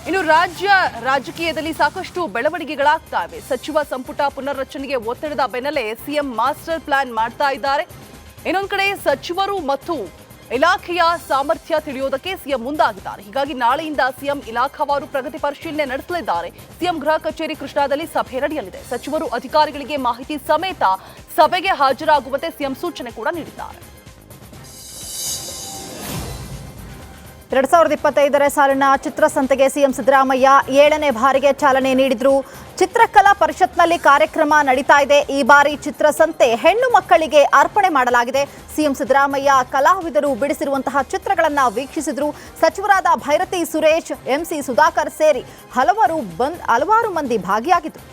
ಇನ್ನು ರಾಜಕೀಯದಲ್ಲಿ ಸಾಕಷ್ಟು ಬೆಳವಣಿಗೆಗಳಾಗ್ತಾ ಇವೆ. ಸಚಿವ ಸಂಪುಟ ಪುನರ್ರಚನೆಗೆ ಒತ್ತಡದ ಬೆನ್ನಲ್ಲೇ ಸಿಎಂ ಮಾಸ್ಟರ್ ಪ್ಲಾನ್ ಮಾಡ್ತಾ ಇದ್ದಾರೆ. ಇನ್ನೊಂದು ಕಡೆ ಸಚಿವರು ಮತ್ತು ಇಲಾಖೆಯ ಸಾಮರ್ಥ್ಯ ತಿಳಿಯೋದಕ್ಕೆ ಸಿಎಂ ಮುಂದಾಗಿದ್ದಾರೆ. ಹೀಗಾಗಿ ನಾಳೆಯಿಂದ ಸಿಎಂ ಇಲಾಖಾವಾರು ಪ್ರಗತಿ ಪರಿಶೀಲನೆ ನಡೆಸಲಿದ್ದಾರೆ. ಸಿಎಂ ಗೃಹ ಕಚೇರಿ ಕೃಷ್ಣಾದಲ್ಲಿ ಸಭೆ ನಡೆಯಲಿದೆ. ಸಚಿವರು ಅಧಿಕಾರಿಗಳಿಗೆ ಮಾಹಿತಿ ಸಮೇತ ಸಭೆಗೆ ಹಾಜರಾಗುವಂತೆ ಸಿಎಂ ಸೂಚನೆ ಕೂಡ ನೀಡಿದ್ದಾರೆ. 2025 ಸಾಲಿನ ಚಿತ್ರಸಂತೆಗೆ ಸಿಎಂ ಸಿದ್ದರಾಮಯ್ಯ 7ನೇ ಬಾರಿಗೆ ಚಾಲನೆ ನೀಡಿದ್ರು. ಚಿತ್ರಕಲಾ ಪರಿಷತ್ನಲ್ಲಿ ಕಾರ್ಯಕ್ರಮ ನಡೀತಾ ಇದೆ. ಈ ಬಾರಿ ಚಿತ್ರಸಂತೆ ಹೆಣ್ಣು ಮಕ್ಕಳಿಗೆ ಅರ್ಪಣೆ ಮಾಡಲಾಗಿದೆ. ಸಿಎಂ ಸಿದ್ದರಾಮಯ್ಯ ಕಲಾವಿದರು ಬಿಡಿಸಿರುವಂತಹ ಚಿತ್ರಗಳನ್ನು ವೀಕ್ಷಿಸಿದ್ರು. ಸಚಿವರಾದ ಭೈರತಿ ಸುರೇಶ್, ಎಂಸಿ ಸುಧಾಕರ್ ಸೇರಿ ಹಲವಾರು ಮಂದಿ ಭಾಗಿಯಾಗಿದ್ದರು.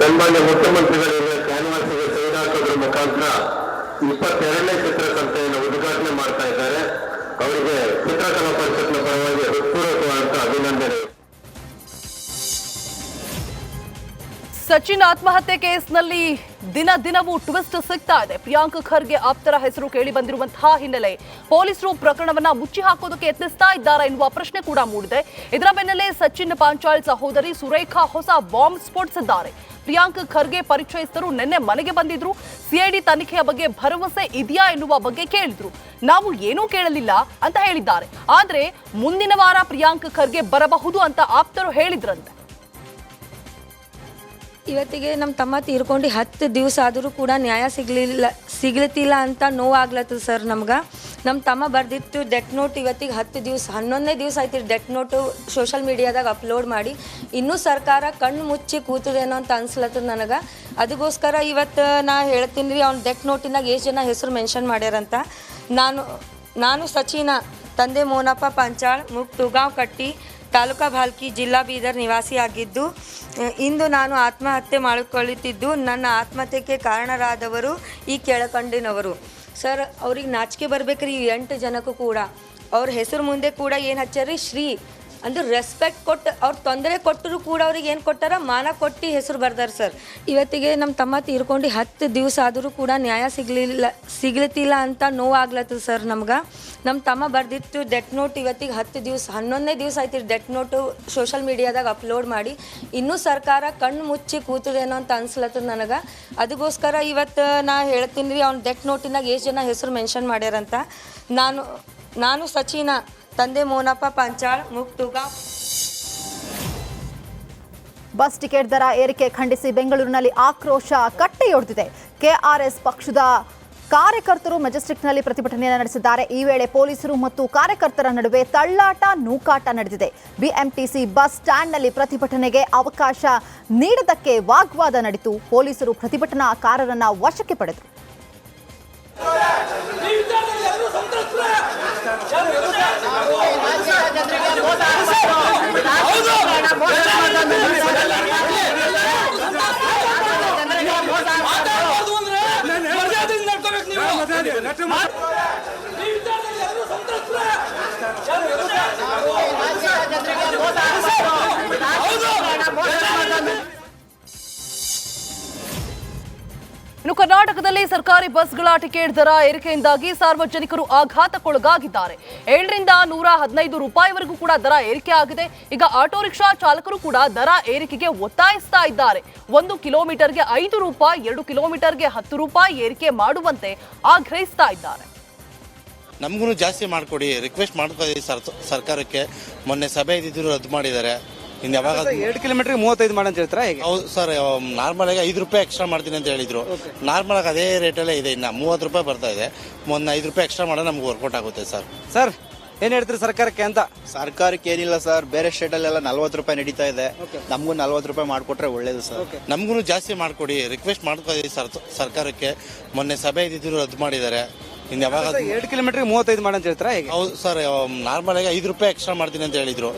ಸನ್ಮಾನ್ಯ ಮುಖ್ಯಮಂತ್ರಿಗಳಿಗೆ ಕ್ಯಾನ್ವಾಸ್ಗೆ ಸೈನ್ ಹಾಕೋದ್ರ ಮುಖಾಂತರ 22ನೇ ಚಿತ್ರಸಂತೆಯನ್ನು ಉದ್ಘಾಟನೆ ಮಾಡ್ತಾ ಇದ್ದಾರೆ. ಅವರಿಗೆ ಚಿತ್ರಕಲಾ ಪರಿಷತ್ನ ಪರವಾಗಿ ಹೃತ್ಪೂರ್ವಕವಾದ ಅಭಿನಂದನೆ. ಸಚಿನ್ ಆತ್ಮಹತ್ಯೆ ಕೇಸ್ನಲ್ಲಿ ದಿನವೂ ಟ್ವಿಸ್ಟ್ ಸಿಗ್ತಾ ಇದೆ. ಪ್ರಿಯಾಂಕ್ ಖರ್ಗೆ ಆಪ್ತರ ಹೆಸರು ಕೇಳಿ ಬಂದಿರುವಂತಹ ಹಿನ್ನೆಲೆ ಪೊಲೀಸರು ಪ್ರಕರಣವನ್ನ ಮುಚ್ಚಿ ಹಾಕೋದಕ್ಕೆ ಯತ್ನಿಸ್ತಾ ಇದ್ದಾರೆ ಎನ್ನುವ ಪ್ರಶ್ನೆ ಕೂಡ ಮೂಡಿದೆ. ಇದರ ಬೆನ್ನಲ್ಲೇ ಸಚಿನ್ ಪಾಂಚಾಳ್ ಸಹೋದರಿ ಸುರೇಖಾ ಹೊಸ ಬಾಂಬ್ ಸ್ಫೋಟಿಸಿದ್ದಾರೆ. ಪ್ರಿಯಾಂಕ್ ಖರ್ಗೆ ಪರಿಚಯಸ್ಥರು ನಿನ್ನೆ ಮನೆಗೆ ಬಂದಿದ್ರು. ಸಿಐಡಿ ತನಿಖೆಯ ಬಗ್ಗೆ ಭರವಸೆ ಇದೆಯಾ ಎನ್ನುವ ಬಗ್ಗೆ ಕೇಳಿದ್ರು. ನಾವು ಏನೂ ಕೇಳಲಿಲ್ಲ ಅಂತ ಹೇಳಿದ್ದಾರೆ. ಆದ್ರೆ ಮುಂದಿನ ವಾರ ಪ್ರಿಯಾಂಕ್ ಖರ್ಗೆ ಬರಬಹುದು ಅಂತ ಆಪ್ತರು ಹೇಳಿದ್ರಂತೆ. ಇವತ್ತಿಗೆ ನಮ್ಮ ತಮ್ಮ ತೀರ್ಕೊಂಡು 10 ದಿವಸ ಆದರೂ ಕೂಡ ನ್ಯಾಯ ಸಿಗ್ಲತ್ತಿಲ್ಲ ಅಂತ ನೋವಾಗ್ಲತ್ತದ ಸರ್. ನಮ್ಗೆ ನಮ್ಮ ತಮ್ಮ ಬರೆದಿತ್ತು ಡೆತ್ ನೋಟ್. ಇವತ್ತಿಗೆ 10 ದಿವಸ 11ನೇ ದಿವಸ ಆಯ್ತು ಡೆತ್ ನೋಟು ಸೋಷಲ್ ಮೀಡಿಯಾದಾಗ ಅಪ್ಲೋಡ್ ಮಾಡಿ. ಇನ್ನೂ ಸರ್ಕಾರ ಕಣ್ಣು ಮುಚ್ಚಿ ಕೂತದೇನೋ ಅಂತ ಅನ್ಸ್ಲತ್ತದ ನನಗೆ. ಅದಕ್ಕೋಸ್ಕರ ಇವತ್ತು ನಾ ಹೇಳ್ತೀನಿ ರೀ, ಅವ್ನ ಡೆತ್ ನೋಟಿನಾಗ ಎಷ್ಟು ಜನ ಹೆಸರು ಮೆನ್ಷನ್ ಮಾಡ್ಯಾರಂತ. ನಾನು ಸಚಿನ ತಂದೆ ಮೋನಪ್ಪ ಪಾಂಚಾಳ್, ತುಗಾಂವ್ ಕಟ್ಟಿ, ತಾಲೂಕಾ ಭಾಲ್ಕಿ, ಜಿಲ್ಲಾ ಬೀದರ್ ನಿವಾಸಿ ಆಗಿದ್ದು, ಇಂದು ನಾನು ಆತ್ಮಹತ್ಯೆ ಮಾಡಿಕೊಳ್ಳುತ್ತಿದ್ದು ನನ್ನ ಆತ್ಮಹತ್ಯೆಗೆ ಕಾರಣರಾದವರು ಈ ಕೆಳಕಂಡಿನವರು. ಸರ್, ಅವ್ರಿಗೆ ನಾಚಿಕೆ ಬರ್ಬೇಕ್ರಿ. 8 ಜನಕ್ಕೂ ಕೂಡ ಅವ್ರ ಹೆಸರು ಮುಂದೆ ಕೂಡ ಏನು ಹಚ್ಚಾರಿ, ಶ್ರೀ ಅಂದ್ರೆ ರೆಸ್ಪೆಕ್ಟ್ ಕೊಟ್ಟು, ಅವ್ರು ತೊಂದರೆ ಕೊಟ್ಟರು ಕೂಡ ಅವ್ರಿಗೆ ಏನು ಕೊಟ್ಟಾರ, ಮಾನ ಕೊಟ್ಟು ಹೆಸರು ಬರ್ದಾರ ಸರ್. ಇವತ್ತಿಗೆ ನಮ್ಮ ತಮ್ಮ ತೀರ್ಕೊಂಡು 10 ದಿವಸ ಆದರೂ ಕೂಡ ನ್ಯಾಯ ಸಿಗ್ಲತ್ತಿಲ್ಲ ಅಂತ ನೋವಾಗ್ಲತ್ತದ ಸರ್. ನಮ್ಗೆ ನಮ್ಮ ತಮ್ಮ ಬರೆದಿತ್ತು ಡೆತ್ ನೋಟ್. ಇವತ್ತಿಗೆ 10 ದಿವಸ 11ನೇ ದಿವಸ ಆಯ್ತು ಡೆತ್ ನೋಟು ಸೋಷಲ್ ಮೀಡಿಯಾದಾಗ ಅಪ್ಲೋಡ್ ಮಾಡಿ. ಇನ್ನೂ ಸರ್ಕಾರ ಕಣ್ಣು ಮುಚ್ಚಿ ಕೂತದೇನೋ ಅಂತ ಅನ್ಸ್ಲತ್ತದ ನನಗೆ. ಅದಕ್ಕೋಸ್ಕರ ಇವತ್ತು ನಾ ಹೇಳ್ತೀನಿ ರೀ, ಅವ್ನ ಡೆತ್ ನೋಟಿನಾಗ ಎಷ್ಟು ಜನ ಹೆಸರು ಮೆನ್ಷನ್ ಮಾಡ್ಯಾರಂತ. ನಾನು ಸಚಿನ ತಂದೆ ಮೋನಪ್ಪ ಪಾಂಚಾಳ್, ತುಗಾಂವ್. ಬಸ್ ಟಿಕೆಟ್ ದರ ಏರಿಕೆ ಖಂಡಿಸಿ ಬೆಂಗಳೂರಿನಲ್ಲಿ ಆಕ್ರೋಶ ಕಟ್ಟೆಯೊಡೆದಿದೆ. ಕೆಆರ್ಎಸ್ ಪಕ್ಷದ ಕಾರ್ಯಕರ್ತರು ಮೆಜೆಸ್ಟಿಕ್ನಲ್ಲಿ ಪ್ರತಿಭಟನೆಯನ್ನು ನಡೆಸಿದ್ದಾರೆ. ಈ ವೇಳೆ ಪೊಲೀಸರು ಮತ್ತು ಕಾರ್ಯಕರ್ತರ ನಡುವೆ ತಳ್ಳಾಟ, ನೂಕಾಟ ನಡೆದಿದೆ. ಬಿಎಂಟಿಸಿ ಬಸ್ ಸ್ಟ್ಯಾಂಡ್ನಲ್ಲಿ ಪ್ರತಿಭಟನೆಗೆ ಅವಕಾಶ ನೀಡದಕ್ಕೆ ವಾಗ್ವಾದ ನಡೆಯಿತು. ಪೊಲೀಸರು ಪ್ರತಿಭಟನಾಕಾರರನ್ನ ವಶಕ್ಕೆ ಪಡೆದರು. ಇನ್ನು ಕರ್ನಾಟಕದಲ್ಲಿ ಸರ್ಕಾರಿ ಬಸ್ಗಳ ಟಿಕೆಟ್ ದರ ಏರಿಕೆಯಿಂದಾಗಿ ಸಾರ್ವಜನಿಕರು ಆಘಾತಕ್ಕೊಳಗಾಗಿದ್ದಾರೆ. 7 ರಿಂದ 115 ರೂಪಾಯಿವರೆಗೂ ಕೂಡ ದರ ಏರಿಕೆ ಆಗಿದೆ. ಈಗ ಆಟೋ ರಿಕ್ಷಾ ಚಾಲಕರು ಕೂಡ ದರ ಏರಿಕೆಗೆ ಒತ್ತಾಯಿಸ್ತಾ ಇದ್ದಾರೆ. 1 ಕಿಲೋಮೀಟರ್ಗೆ 5 ರೂಪಾಯಿ, 2 ಕಿಲೋಮೀಟರ್ಗೆ 10 ರೂಪಾಯಿ ಏರಿಕೆ ಮಾಡುವಂತೆ ಆಗ್ರಹಿಸ್ತಾ ಇದ್ದಾರೆ. ನಮಗೂ ಜಾಸ್ತಿ ಮಾಡಿಕೊಡಿ, ರಿಕ್ವೆಸ್ಟ್ ಮಾಡ್ಕೊಡಿ ಸರ್ಕಾರಕ್ಕೆ. ಮೊನ್ನೆ ಸಭೆ ಇದ್ದಿದ್ರು ರದ್ದು ಮಾಡಿದ್ದಾರೆ. ಇನ್ನು ಯಾವಾಗ 2 ಕಿಲೋಮೀಟರ್ಗೆ 35 ಮಾಡಿ ಅಂತ ಹೇಳ್ತಾರೆ. ಹೌದು ಸರ್, ನಾರ್ಮಲ್ ಆಗಿ 5 ರೂಪಾಯಿ ಎಕ್ಸ್ಟ್ರಾ ಮಾಡ್ತೀನಿ ಅಂತ ಹೇಳಿದ್ರು. ನಾರ್ಮಲ್ ಆಗಿ ಅದೇ ರೇಟಲ್ಲೇ ಇದೆ. ಇನ್ನು 30 ರೂಪಾಯಿ ಬರ್ತಾ ಇದೆ. ಮೊನ್ನೆ 5 ರೂಪಾಯಿ ಎಕ್ಸ್ಟ್ರಾ ಮಾಡೋದು ನಮ್ಗೆ ವರ್ಕೌಟ್ ಆಗುತ್ತೆ ಸರ್. ಸರ್, ಏನ್ ಹೇಳ್ತೀರಿ ಸರ್ಕಾರಕ್ಕೆ ಅಂತ? ಸರ್ಕಾರಕ್ಕೆ ಏನಿಲ್ಲ ಸರ್, ಬೇರೆ ಸ್ಟೇಟ್ ಅಲ್ಲೆಲ್ಲ 40 ರೂಪಾಯಿ ನಡೀತಾ ಇದೆ. ನಮಗೂ 40 ರೂಪಾಯಿ ಮಾಡ್ಕೊಟ್ರೆ ಒಳ್ಳೇದು ಸರ್. ನಮಗೂ ಜಾಸ್ತಿ ಮಾಡಿಕೊಡಿ, ರಿಕ್ವೆಸ್ಟ್ ಮಾಡ್ಕೊಡಿ ಸರ್ಕಾರಕ್ಕೆ. ಮೊನ್ನೆ ಸಭೆ ಇದ್ದಿದ್ರು ರದ್ದು ಮಾಡಿದ್ದಾರೆ. ಇನ್ನು ಯಾವಾಗ 2 ಕಿಲೋಮೀಟರ್ಗೆ 35 ಮಾಡಿ ಅಂತ ಹೇಳ್ತಾರೆ. ಹೌದು ಸರ್, ನಾರ್ಮಲ್ ಆಗಿ 5 ರೂಪಾಯಿ ಎಕ್ಸ್ಟ್ರಾ ಮಾಡ್ತೀನಿ ಅಂತ ಹೇಳಿದ್ರು.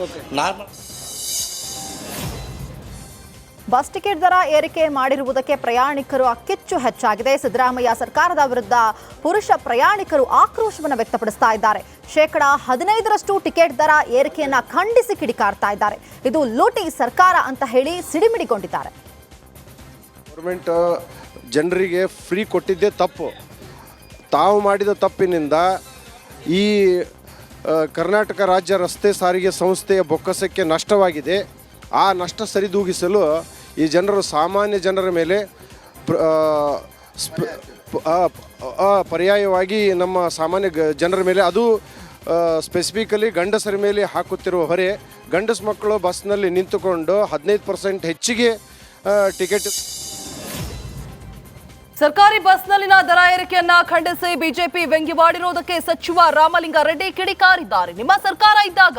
ಬಸ್ ಟಿಕೆಟ್ ದರ ಏರಿಕೆ ಮಾಡಿರುವುದಕ್ಕೆ ಪ್ರಯಾಣಿಕರು ಕಿಚ್ಚು ಹೆಚ್ಚಾಗಿದೆ. ಸಿದ್ದರಾಮಯ್ಯ ಸರ್ಕಾರದ ವಿರುದ್ಧ ಪುರುಷ ಪ್ರಯಾಣಿಕರು ಆಕ್ರೋಶವನ್ನು ವ್ಯಕ್ತಪಡಿಸ್ತಾ ಇದ್ದಾರೆ. 15% ಟಿಕೆಟ್ ದರ ಏರಿಕೆಯನ್ನ ಖಂಡಿಸಿ ಕಿಡಿಕಾರ್ತಾ ಇದ್ದಾರೆ. ಇದು ಲೂಟಿ ಸರ್ಕಾರ ಅಂತ ಹೇಳಿ ಸಿಡಿಮಿಡಿಗೊಂಡಿದ್ದಾರೆ. ಗೌರ್ಮೆಂಟ್ ಜನರಿಗೆ ಫ್ರೀ ಕೊಟ್ಟಿದ್ದೇ ತಪ್ಪು. ತಾವು ಮಾಡಿದ ತಪ್ಪಿನಿಂದ ಈ ಕರ್ನಾಟಕ ರಾಜ್ಯ ರಸ್ತೆ ಸಾರಿಗೆ ಸಂಸ್ಥೆಯ ಬೊಕ್ಕಸಕ್ಕೆ ನಷ್ಟವಾಗಿದೆ. ಆ ನಷ್ಟ ಸರಿದೂಗಿಸಲು ಈ ಜನರು ಸಾಮಾನ್ಯ ಜನರ ಮೇಲೆ ಪರ್ಯಾಯವಾಗಿ ನಮ್ಮ ಸಾಮಾನ್ಯ ಜನರ ಮೇಲೆ, ಅದು ಸ್ಪೆಸಿಫಿಕಲಿ ಗಂಡಸರ ಮೇಲೆ ಹಾಕುತ್ತಿರುವ ಹೊರೆ. ಗಂಡಸ ಮಕ್ಕಳು ಬಸ್ನಲ್ಲಿ ನಿಂತುಕೊಂಡು 15% ಹೆಚ್ಚಿಗೆ ಟಿಕೆಟ್. ಸರ್ಕಾರಿ ಬಸ್ನಲ್ಲಿನ ದರ ಏರಿಕೆಯನ್ನ ಖಂಡಿಸಿ ಬಿಜೆಪಿ ವ್ಯಂಗ್ಯವಾಡಿರುವುದಕ್ಕೆ ಸಚಿವ ರಾಮಲಿಂಗಾರೆಡ್ಡಿ ಕಿಡಿಕಾರಿದ್ದಾರೆ. ನಿಮ್ಮ ಸರ್ಕಾರ ಇದ್ದಾಗ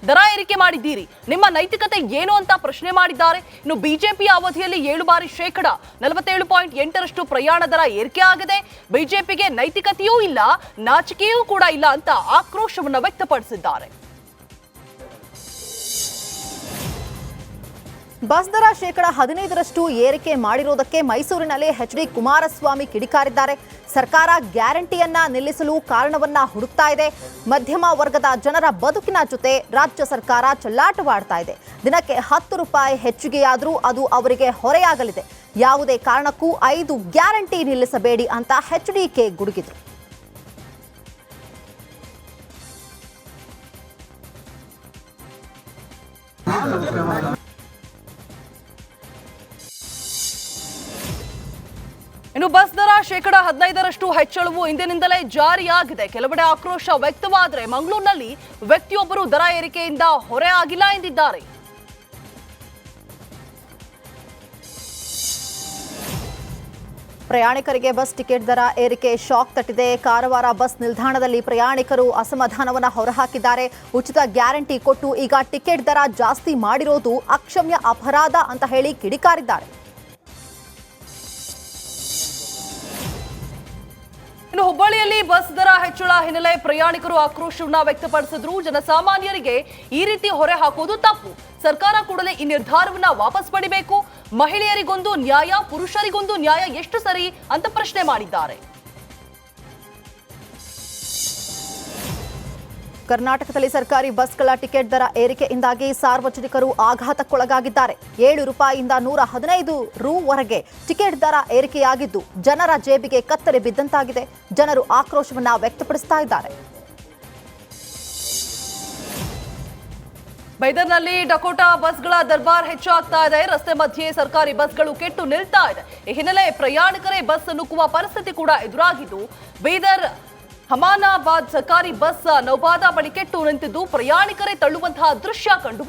ದರ ಏರಿಕೆ ಮಾಡಿದ್ದೀರಿ, ನಿಮ್ಮ ನೈತಿಕತೆ ಏನು ಅಂತ ಪ್ರಶ್ನೆ ಮಾಡಿದ್ದಾರೆ. ಇನ್ನು ಬಿಜೆಪಿಯ ಅವಧಿಯಲ್ಲಿ 7 ಬಾರಿ 47.8% ಪ್ರಯಾಣ ದರ ಏರಿಕೆ ಆಗಿದೆ. ಬಿಜೆಪಿಗೆ ನೈತಿಕತೆಯೂ ಇಲ್ಲ, ನಾಚಿಕೆಯೂ ಕೂಡ ಇಲ್ಲ ಅಂತ ಆಕ್ರೋಶವನ್ನು ವ್ಯಕ್ತಪಡಿಸಿದ್ದಾರೆ. ಬಸ್ ದರ 15% ಏರಿಕೆ ಮಾಡಿರುವುದಕ್ಕೆ ಮೈಸೂರಿನಲ್ಲಿ ಎಚ್.ಡಿ. ಕುಮಾರಸ್ವಾಮಿ ಕಿಡಿಕಾರಿದ್ದಾರೆ. ಸರ್ಕಾರ ಗ್ಯಾರಂಟಿಯನ್ನ ನಿಲ್ಲಿಸಲು ಕಾರಣವನ್ನ ಹುಡುಕ್ತಾ ಇದೆ. ಮಧ್ಯಮ ವರ್ಗದ ಜನರ ಬದುಕಿನ ಜೊತೆ ರಾಜ್ಯ ಸರ್ಕಾರ ಚೆಲ್ಲಾಟವಾಡ್ತಾ ಇದೆ. ದಿನಕ್ಕೆ 10 ರೂಪಾಯಿ ಹೆಚ್ಚಿಗೆಯಾದರೂ ಅದು ಅವರಿಗೆ ಹೊರೆಯಾಗಲಿದೆ. ಯಾವುದೇ ಕಾರಣಕ್ಕೂ 5 ಗ್ಯಾರಂಟಿ ನಿಲ್ಲಿಸಬೇಡಿ ಅಂತ ಎಚ್.ಡಿ.ಕೆ ಗುಡುಗಿದ್ರು. ಇನ್ನು ಬಸ್ ದರ 15% ಹೆಚ್ಚಳವು ಇಂದಿನಿಂದಲೇ ಜಾರಿಯಾಗಿದೆ. ಕೆಲವೆಡೆ ಆಕ್ರೋಶ ವ್ಯಕ್ತವಾದರೆ ಮಂಗಳೂರಿನಲ್ಲಿ ವ್ಯಕ್ತಿಯೊಬ್ಬರು ದರ ಏರಿಕೆಯಿಂದ ಹೊರೆ ಆಗಿಲ್ಲ ಎಂದಿದ್ದಾರೆ. ಪ್ರಯಾಣಿಕರಿಗೆ ಬಸ್ ಟಿಕೆಟ್ ದರ ಏರಿಕೆ ಶಾಕ್ ತಟ್ಟಿದೆ. ಕಾರವಾರ ಬಸ್ ನಿಲ್ದಾಣದಲ್ಲಿ ಪ್ರಯಾಣಿಕರು ಅಸಮಾಧಾನವನ್ನು ಹೊರಹಾಕಿದ್ದಾರೆ. ಉಚಿತ ಗ್ಯಾರಂಟಿ ಕೊಟ್ಟು ಈಗ ಟಿಕೆಟ್ ದರ ಜಾಸ್ತಿ ಮಾಡಿರೋದು ಅಕ್ಷಮ್ಯ ಅಪರಾಧ ಅಂತ ಹೇಳಿ ಕಿಡಿಕಾರಿದ್ದಾರೆ. ಇನ್ನು ಹುಬ್ಬಳ್ಳಿಯಲ್ಲಿ ಬಸ್ ದರ ಹೆಚ್ಚಳ ಹಿನ್ನೆಲೆ ಪ್ರಯಾಣಿಕರು ಆಕ್ರೋಶವನ್ನ ವ್ಯಕ್ತಪಡಿಸಿದ್ರು. ಜನಸಾಮಾನ್ಯರಿಗೆ ಈ ರೀತಿ ಹೊರೆ ಹಾಕುವುದು ತಪ್ಪು. ಸರ್ಕಾರ ಕೂಡಲೇ ಈ ನಿರ್ಧಾರವನ್ನ ವಾಪಸ್ ಪಡಿಬೇಕು. ಮಹಿಳೆಯರಿಗೊಂದು ನ್ಯಾಯ, ಪುರುಷರಿಗೊಂದು ನ್ಯಾಯ ಎಷ್ಟು ಸರಿ ಅಂತ ಪ್ರಶ್ನೆ ಮಾಡಿದ್ದಾರೆ. ಕರ್ನಾಟಕದಲ್ಲಿ ಸರ್ಕಾರಿ ಬಸ್ಗಳ ಟಿಕೆಟ್ ದರ ಏರಿಕೆಯಿಂದಾಗಿ ಸಾರ್ವಜನಿಕರು ಆಘಾತಕ್ಕೊಳಗಾಗಿದ್ದಾರೆ. 7 ರೂಪಾಯಿಯಿಂದ 115 ರೂವರೆಗೆ ಟಿಕೆಟ್ ದರ ಏರಿಕೆಯಾಗಿದ್ದು ಜನರ ಜೇಬಿಗೆ ಕತ್ತರಿ ಬಿದ್ದಂತಾಗಿದೆ. ಜನರು ಆಕ್ರೋಶವನ್ನ ವ್ಯಕ್ತಪಡಿಸ್ತಾ ಇದ್ದಾರೆ. ಬೈದರ್ನಲ್ಲಿ ಡಕೋಟಾ ಬಸ್ಗಳ ದರ್ಬಾರ್ ಹೆಚ್ಚಾಗ್ತಾ ಇದೆ. ರಸ್ತೆ ಮಧ್ಯೆ ಸರ್ಕಾರಿ ಬಸ್ಗಳು ಕೆಟ್ಟು ನಿಲ್ತಾ ಇದೆ. ಈ ಹಿನ್ನೆಲೆ ಪ್ರಯಾಣಿಕರೇ ಬಸ್ ನುಗ್ಗುವ ಪರಿಸ್ಥಿತಿ ಕೂಡ ಎದುರಾಗಿದ್ದು, ಬೀದರ್ ಹಮಾನಾಬಾದ್ ಸರ್ಕಾರಿ ಬಸ್ ನೌಬಾದ ಬಳಿ ಕೆಟ್ಟು ನಿಂತಿದ್ದು ಪ್ರಯಾಣಿಕರೇ ತಳ್ಳುವಂತಹ ದೃಶ್ಯ ಕಂಡು